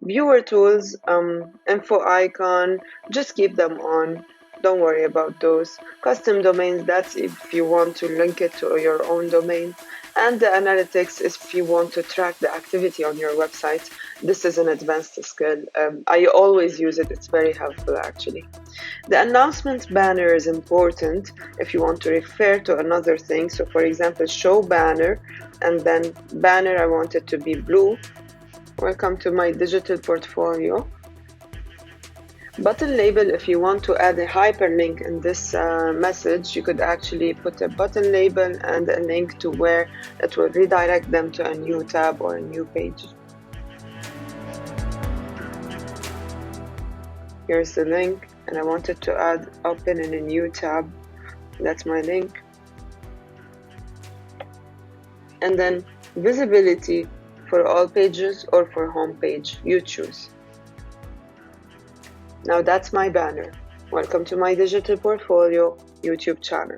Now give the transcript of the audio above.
Viewer tools, info icon, just keep them on. Don't worry about those. Custom domains, that's if you want to link it to your own domain. And the analytics is if you want to track the activity on your website. This is an advanced skill. I always use it, it's very helpful actually. The announcement banner is important if you want to refer to another thing. So, for example, show banner, and then banner, I want it to be blue. Welcome to my digital portfolio. Button label, if you want to add a hyperlink in this message, you could actually put a button label and a link to where it will redirect them to a new tab or a new page. Here's the link, and I wanted to add open in a new tab. That's my link. And then visibility for all pages or for home page, you choose. Now that's my banner. Welcome to my digital portfolio YouTube channel.